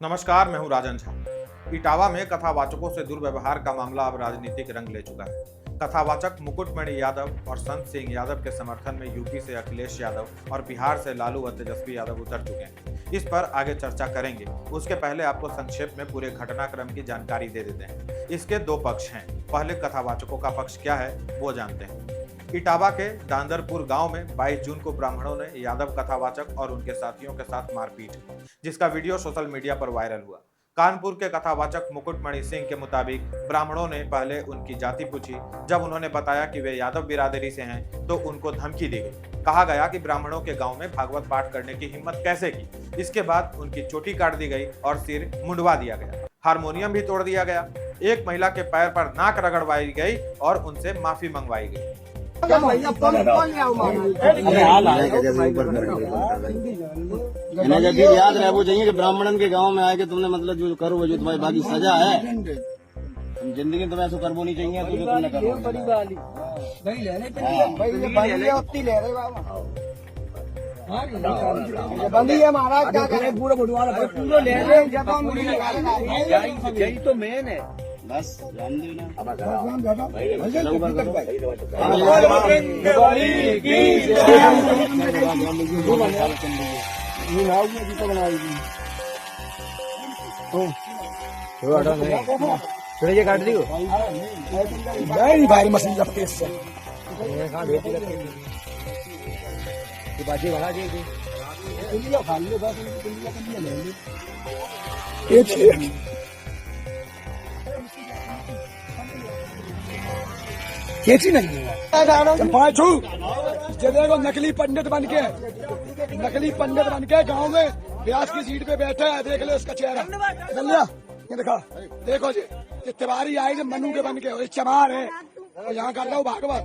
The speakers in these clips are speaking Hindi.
नमस्कार, मैं हूं राजन झा। इटावा में कथावाचकों से दुर्व्यवहार का मामला अब राजनीतिक रंग ले चुका है। कथावाचक मुकुटमणि यादव और संत सिंह यादव के समर्थन में यूपी से अखिलेश यादव और बिहार से लालू व तेजस्वी यादव उतर चुके हैं। इस पर आगे चर्चा करेंगे। उसके पहले आपको संक्षेप में पूरे घटनाक्रम की जानकारी दे देते हैं। इसके दो पक्ष हैं। पहले कथावाचकों का पक्ष क्या है वो जानते हैं। इटावा के दांदरपुर गांव में 22 जून को ब्राह्मणों ने यादव कथावाचक और उनके साथियों के साथ मारपीट की, जिसका वीडियो सोशल मीडिया पर वायरल हुआ। कानपुर के कथावाचक मुकुटमणि सिंह के मुताबिक ब्राह्मणों ने पहले उनकी जाति पूछी। जब उन्होंने बताया कि वे यादव बिरादरी से हैं तो उनको धमकी दी गई। कहा गया कि ब्राह्मणों के गांव में भागवत पाठ करने की हिम्मत कैसे की। इसके बाद उनकी चोटी काट दी गई और सिर मुंडवा दिया गया। हारमोनियम भी तोड़ दिया गया। एक महिला के पैर पर नाक रगड़वाई गई और उनसे माफी मंगवाई गई। इन्हें जब याद रहे वो चाहिए कि ब्राह्मणन के गांव में आए कि तुमने मतलब जो करो वो जो तुम्हारी बाकी सजा है, जिंदगी में तुम्हें ऐसा करबो नहीं चाहिए तो जो तुमने करो बड़ी वाली नहीं लेने बंदी है महाराज। क्या करे पूरा बुढ़वा पूरा ले रहे यही तो मेन है। बस ध्यान देना। ये काट दी भाई मशीन जब केस से बाजी भगा दी कैसी नहीं देखो नकली पंडित बन के गांव में व्यास की सीट पे बैठे है। देख ले उसका चेहरा ये देखा, देखो जी ये तिवारी आए मनु के बन के चमार है और यहाँ कर रहा हूँ भागवत।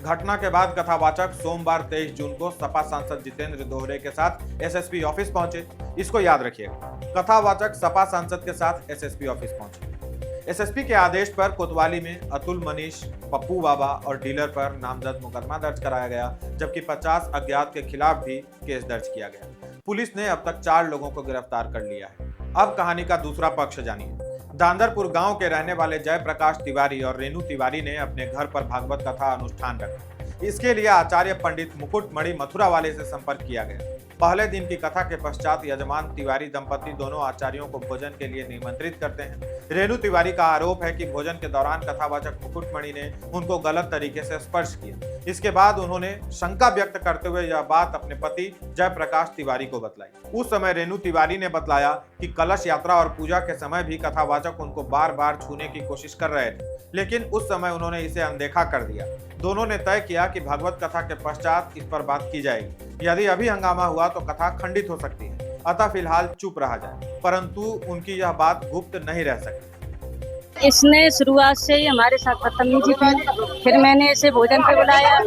घटना के बाद कथावाचक सोमवार 23 जून को सपा सांसद जितेंद्र दोहरे के साथ एसएसपी ऑफिस पहुंचे। इसको याद रखिएगा, कथावाचक सपा सांसद के साथ एसएसपी ऑफिस पहुंचे। एसएसपी के आदेश पर कोतवाली में अतुल, मनीष, पप्पू बाबा और डीलर पर नामजद मुकदमा दर्ज कराया गया, जबकि 50 अज्ञात के खिलाफ भी केस दर्ज किया गया। पुलिस ने अब तक 4 लोगों को गिरफ्तार कर लिया है। अब कहानी का दूसरा पक्ष जानिए। दांदरपुर गांव के रहने वाले जयप्रकाश तिवारी और रेणु तिवारी ने अपने घर पर भागवत कथा अनुष्ठान रखा। इसके लिए आचार्य पंडित मुकुटमणि मथुरा वाले से संपर्क किया गया। पहले दिन की कथा के पश्चात यजमान तिवारी दंपति दोनों आचार्यों को भोजन के लिए निमंत्रित करते हैं। रेणु तिवारी का आरोप है कि भोजन के दौरान कथावाचक मुकुटमणि ने उनको गलत तरीके से स्पर्श किया। इसके बाद उन्होंने शंका व्यक्त करते हुए यह बात अपने पति जयप्रकाश तिवारी को बतलाई। उस समय रेणु तिवारी ने बतलाया कि कलश यात्रा और पूजा के समय भी कथावाचक उनको बार बार छूने की कोशिश कर रहे थे, लेकिन उस समय उन्होंने इसे अनदेखा कर दिया। दोनों ने तय किया कि भागवत कथा के पश्चात इस पर बात की जाएगी। यदि अभी हंगामा हुआ तो कथा खंडित हो सकती है, अतः फिलहाल चुप रहा जाए। परंतु उनकी यह बात गुप्त नहीं रह सकती। इसने शुरुआत से ही हमारे साथ बदतमीजी की। फिर मैंने इसे भोजन पे बुलाया,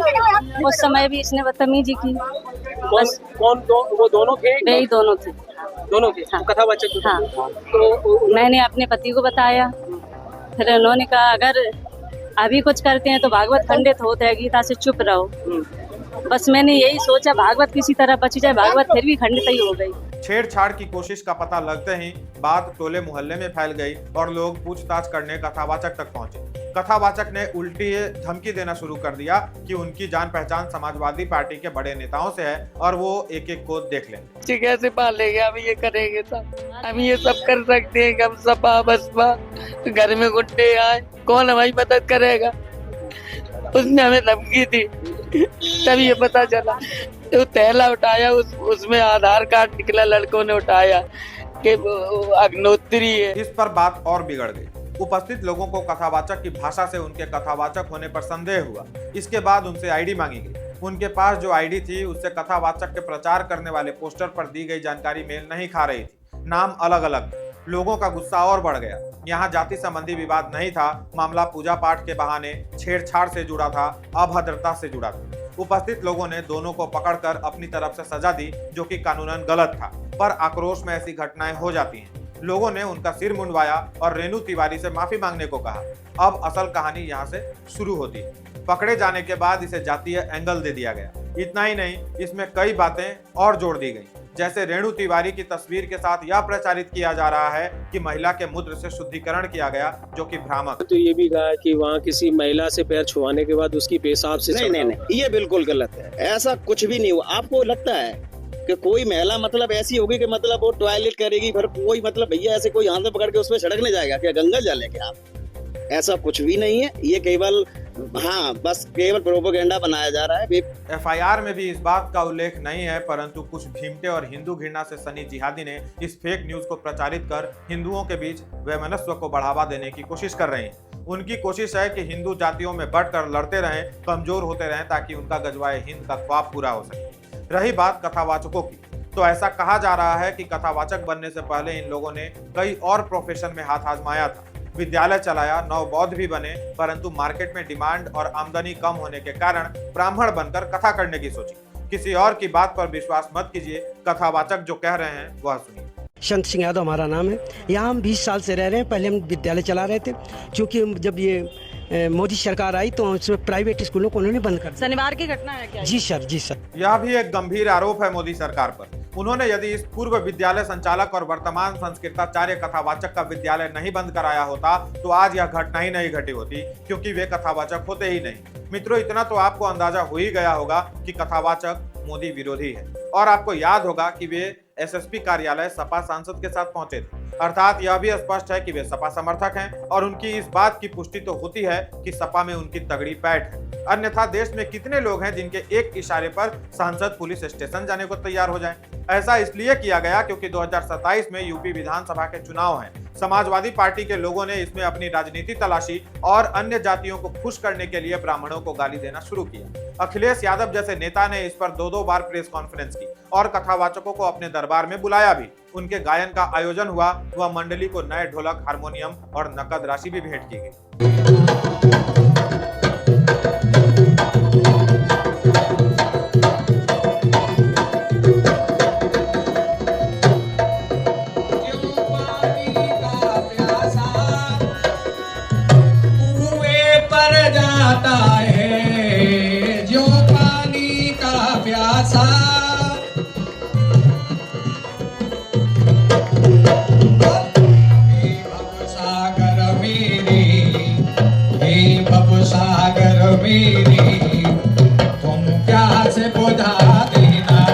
उस समय भी इसने बदतमीजी की। बस वो दोनों थे? वे ही दोनों थे। दोनों थे? हाँ। कथावाचक? हाँ। तो मैंने अपने पति को बताया। फिर उन्होंने कहा अगर अभी कुछ करते हैं तो भागवत खंडित होता है, गीता से चुप रहो। बस मैंने यही सोचा भागवत किसी तरह बची जाए, भागवत फिर भी खंडित ही हो गई। छेड़छाड़ की कोशिश का पता लगते ही बात टोले मोहल्ले में फैल गई और लोग पूछताछ करने कथावाचक तक पहुंचे। कथावाचक ने उल्टी धमकी देना शुरू कर दिया कि उनकी जान पहचान समाजवादी पार्टी के बड़े नेताओं से है और वो एक एक को देख लेंगे। कैसे पालेंगे, हम ये करेंगे सब, हम ये सब कर सकते हैं। हम सपा बसपा घर में गुंडे आए, कौन हमारी मदद करेगा। उसने हमें धमकी दी, तब ये पता चला। तो थैला उठाया, उसमें आधार कार्ड निकला, लड़कों ने उठाया कि अग्नोत्री है। इस पर बात और बिगड़ गई। उपस्थित लोगों को कथावाचक की भाषा से उनके कथावाचक होने पर संदेह हुआ। इसके बाद उनसे आईडी मांगी गई। उनके पास जो आईडी थी उससे कथावाचक के प्रचार करने वाले पोस्टर पर दी गई जानकारी मेल नहीं खा रही थी। नाम अलग अलग। लोगों का गुस्सा और बढ़ गया। यहाँ जाति संबंधी विवाद नहीं था, मामला पूजा पाठ के बहाने छेड़छाड़ से जुड़ा था, अभद्रता से जुड़ा था। उपस्थित लोगों ने दोनों को पकड़कर अपनी तरफ से सजा दी, जो कि कानूनन गलत था, पर आक्रोश में ऐसी घटनाएं हो जाती हैं। लोगों ने उनका सिर मुंडवाया और रेणु तिवारी से माफी मांगने को कहा। अब असल कहानी यहाँ से शुरू होती है। पकड़े जाने के बाद इसे जातीय एंगल दे दिया गया। इतना ही नहीं, इसमें कई बातें और जोड़ दी गई, जैसे रेणु तिवारी की तस्वीर के साथ यह प्रचारित किया जा रहा है कि महिला के मूत्र से शुद्धिकरण किया गया, जो कि भ्रामक। तो ये भी कहा कि वहाँ किसी महिला से पैर छुआने के बाद उसकी पेशाब से नहीं, ये बिल्कुल गलत है। ऐसा कुछ भी नहीं हुआ। आपको लगता है कि कोई महिला मतलब ऐसी होगी कि मतलब वो टॉयलेट करेगी, फिर कोई मतलब भैया ऐसे कोई हाथ में पकड़ के उसमें सड़कने जाएगा क्या? गंगा जल है क्या आप? ऐसा कुछ भी नहीं है। ये केवल बस केवल प्रोपेगेंडा बनाया जा रहा है। एफआईआर में भी इस बात का उल्लेख नहीं है, परंतु कुछ भीमटे और हिंदू घृणा से सनी जिहादी ने इस फेक न्यूज को प्रचारित कर हिंदुओं के बीच वैमनस्य को बढ़ावा देने की कोशिश कर रहे हैं। उनकी कोशिश है कि हिंदू जातियों में बढ़कर लड़ते रहें, कमजोर होते रहें, ताकि उनका गजवाए हिंद का ख्वाब पूरा हो सके। रही बात कथावाचकों की, तो ऐसा कहा जा रहा है कि कथावाचक बनने से पहले इन लोगों ने कई और प्रोफेशन में हाथ आजमाया था, विद्यालय चलाया, नवबौद्ध भी बने, परंतु मार्केट में डिमांड और आमदनी कम होने के कारण ब्राह्मण बनकर कथा करने की सोची। किसी और की बात पर विश्वास मत कीजिए, कथावाचक जो कह रहे हैं वह सुनिए। संत सिंह यादव हमारा नाम है। यहाँ हम 20 साल से रह रहे हैं। पहले हम विद्यालय चला रहे थे, क्योंकि जब ये मोदी सरकार आई तो उसमें प्राइवेट स्कूलों को उन्होंने बंद कर दिया। शनिवार की घटना है क्या? जी सर, जी सर। यह भी एक गंभीर आरोप है मोदी सरकार पर। उन्होंने यदि इस पूर्व विद्यालय संचालक और वर्तमान संस्कृताचार्य कथावाचक का विद्यालय नहीं बंद कराया होता तो आज यह घटना ही नहीं घटी होती, क्योंकि वे कथावाचक होते ही नहीं। मित्रों, इतना तो आपको अंदाजा हो ही गया होगा कि कथावाचक मोदी विरोधी है। और आपको याद होगा कि वे एसएसपी कार्यालय सपा सांसद के साथ पहुंचे थे, अर्थात यह भी स्पष्ट है कि वे सपा समर्थक हैं और उनकी इस बात की पुष्टि तो होती है कि सपा में उनकी तगड़ी पैठ है। अन्यथा देश में कितने लोग हैं जिनके एक इशारे पर सांसद पुलिस स्टेशन जाने को तैयार हो जाएं। ऐसा इसलिए किया गया क्योंकि 2027 में यूपी विधानसभा के चुनाव हैं। समाजवादी पार्टी के लोगों ने इसमें अपनी राजनीति तलाशी और अन्य जातियों को खुश करने के लिए ब्राह्मणों को गाली देना शुरू किया। अखिलेश यादव जैसे नेता ने इस पर 2-2 बार प्रेस कॉन्फ्रेंस की और कथावाचकों को अपने दरबार में बुलाया भी। उनके गायन का आयोजन हुआ, वह मंडली को नए ढोलक, हारमोनियम और नकद राशि भी भेंट की गई। जाता है जो पानी का प्यासा, हे भवसागर मेरे, हे भवसागर मेरे, तुम प्यास बुझा देना।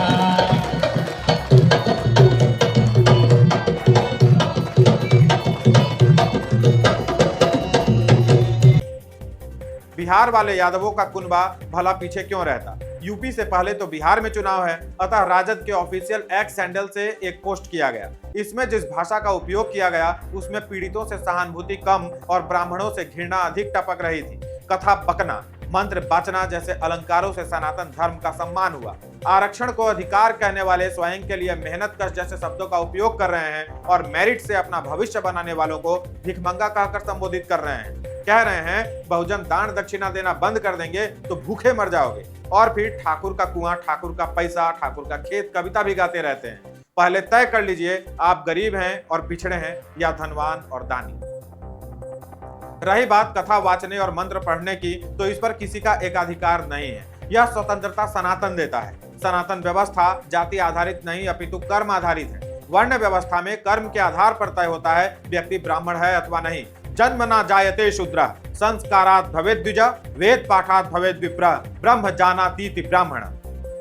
बिहार वाले यादवों का कुनबा भला पीछे क्यों रहता? यूपी से पहले तो बिहार में चुनाव है, अतः राजद के ऑफिशियल एक्स हैंडल से एक पोस्ट किया गया। इसमें जिस भाषा का उपयोग किया गया उसमें पीड़ितों से सहानुभूति कम और ब्राह्मणों से घृणा अधिक टपक रही थी। कथा बकना, मंत्र बाचना जैसे अलंकारों से सनातन धर्म का सम्मान हुआ। आरक्षण को अधिकार कहने वाले स्वयं के लिए मेहनत कश जैसे शब्दों का उपयोग कर रहे हैं और मेरिट से अपना भविष्य बनाने वालों को भिखमंगा कहकर संबोधित कर रहे हैं। कह रहे हैं बहुजन दान दक्षिणा देना बंद कर देंगे तो भूखे मर जाओगे, और फिर ठाकुर का कुआं, ठाकुर का पैसा, ठाकुर का खेत कविता भी गाते रहते हैं। पहले तय कर लीजिए आप गरीब हैं और पिछड़े हैं या धनवान और दानी। रही बात कथा वाचने और मंत्र पढ़ने की, तो इस पर किसी का एकाधिकार नहीं है। यह स्वतंत्रता सनातन देता है। सनातन व्यवस्था जाति आधारित नहीं अपितु कर्म आधारित है। वर्ण व्यवस्था में कर्म के आधार पर तय होता है व्यक्ति ब्राह्मण है अथवा नहीं। जन्मना जायते शूद्रः संस्कारात् भवेत् द्विजः वेद पाठात् भवेत् विप्रः ब्रह्म जानातीति ब्राह्मण।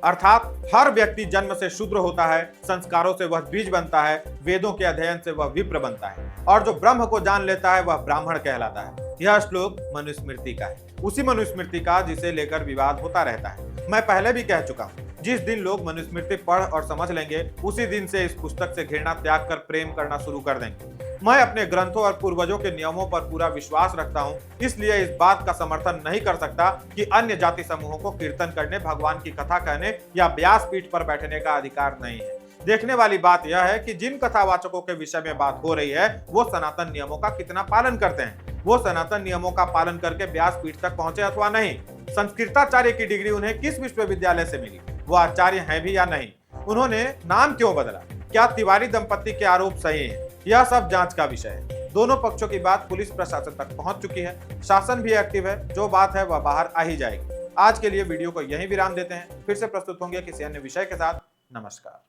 अर्थात हर व्यक्ति जन्म से शूद्र होता है, संस्कारों से वह द्विज बनता है, वेदों के अध्ययन से वह विप्र बनता है, और जो ब्रह्म को जान लेता है वह ब्राह्मण कहलाता है। यह श्लोक मनुस्मृति का है, उसी मनुस्मृति का जिसे लेकर विवाद होता रहता है। मैं पहले भी कह चुका हूँ, जिस दिन लोग मनुस्मृति पढ़ और समझ लेंगे उसी दिन से इस पुस्तक से घृणा त्याग कर प्रेम करना शुरू कर देंगे। मैं अपने ग्रंथों और पूर्वजों के नियमों पर पूरा विश्वास रखता हूँ, इसलिए इस बात का समर्थन नहीं कर सकता कि अन्य जाति समूहों को कीर्तन करने, भगवान की कथा कहने या व्यासपीठ पर बैठने का अधिकार नहीं है। देखने वाली बात यह है कि जिन कथावाचकों के विषय में बात हो रही है वो सनातन नियमों का कितना पालन करते हैं, वो सनातन नियमों का पालन करके व्यासपीठ तक पहुंचे अथवा नहीं, संस्कृताचार्य की डिग्री उन्हें किस विश्वविद्यालय से मिली, वो आचार्य हैं भी या नहीं, उन्होंने नाम क्यों बदला, क्या तिवारी दंपति के आरोप सही हैं, यह सब जांच का विषय है। दोनों पक्षों की बात पुलिस प्रशासन तक पहुंच चुकी है, शासन भी एक्टिव है, जो बात है वह बाहर आ ही जाएगी। आज के लिए वीडियो को यहीं विराम देते हैं, फिर से प्रस्तुत होंगे किसी अन्य विषय के साथ। नमस्कार।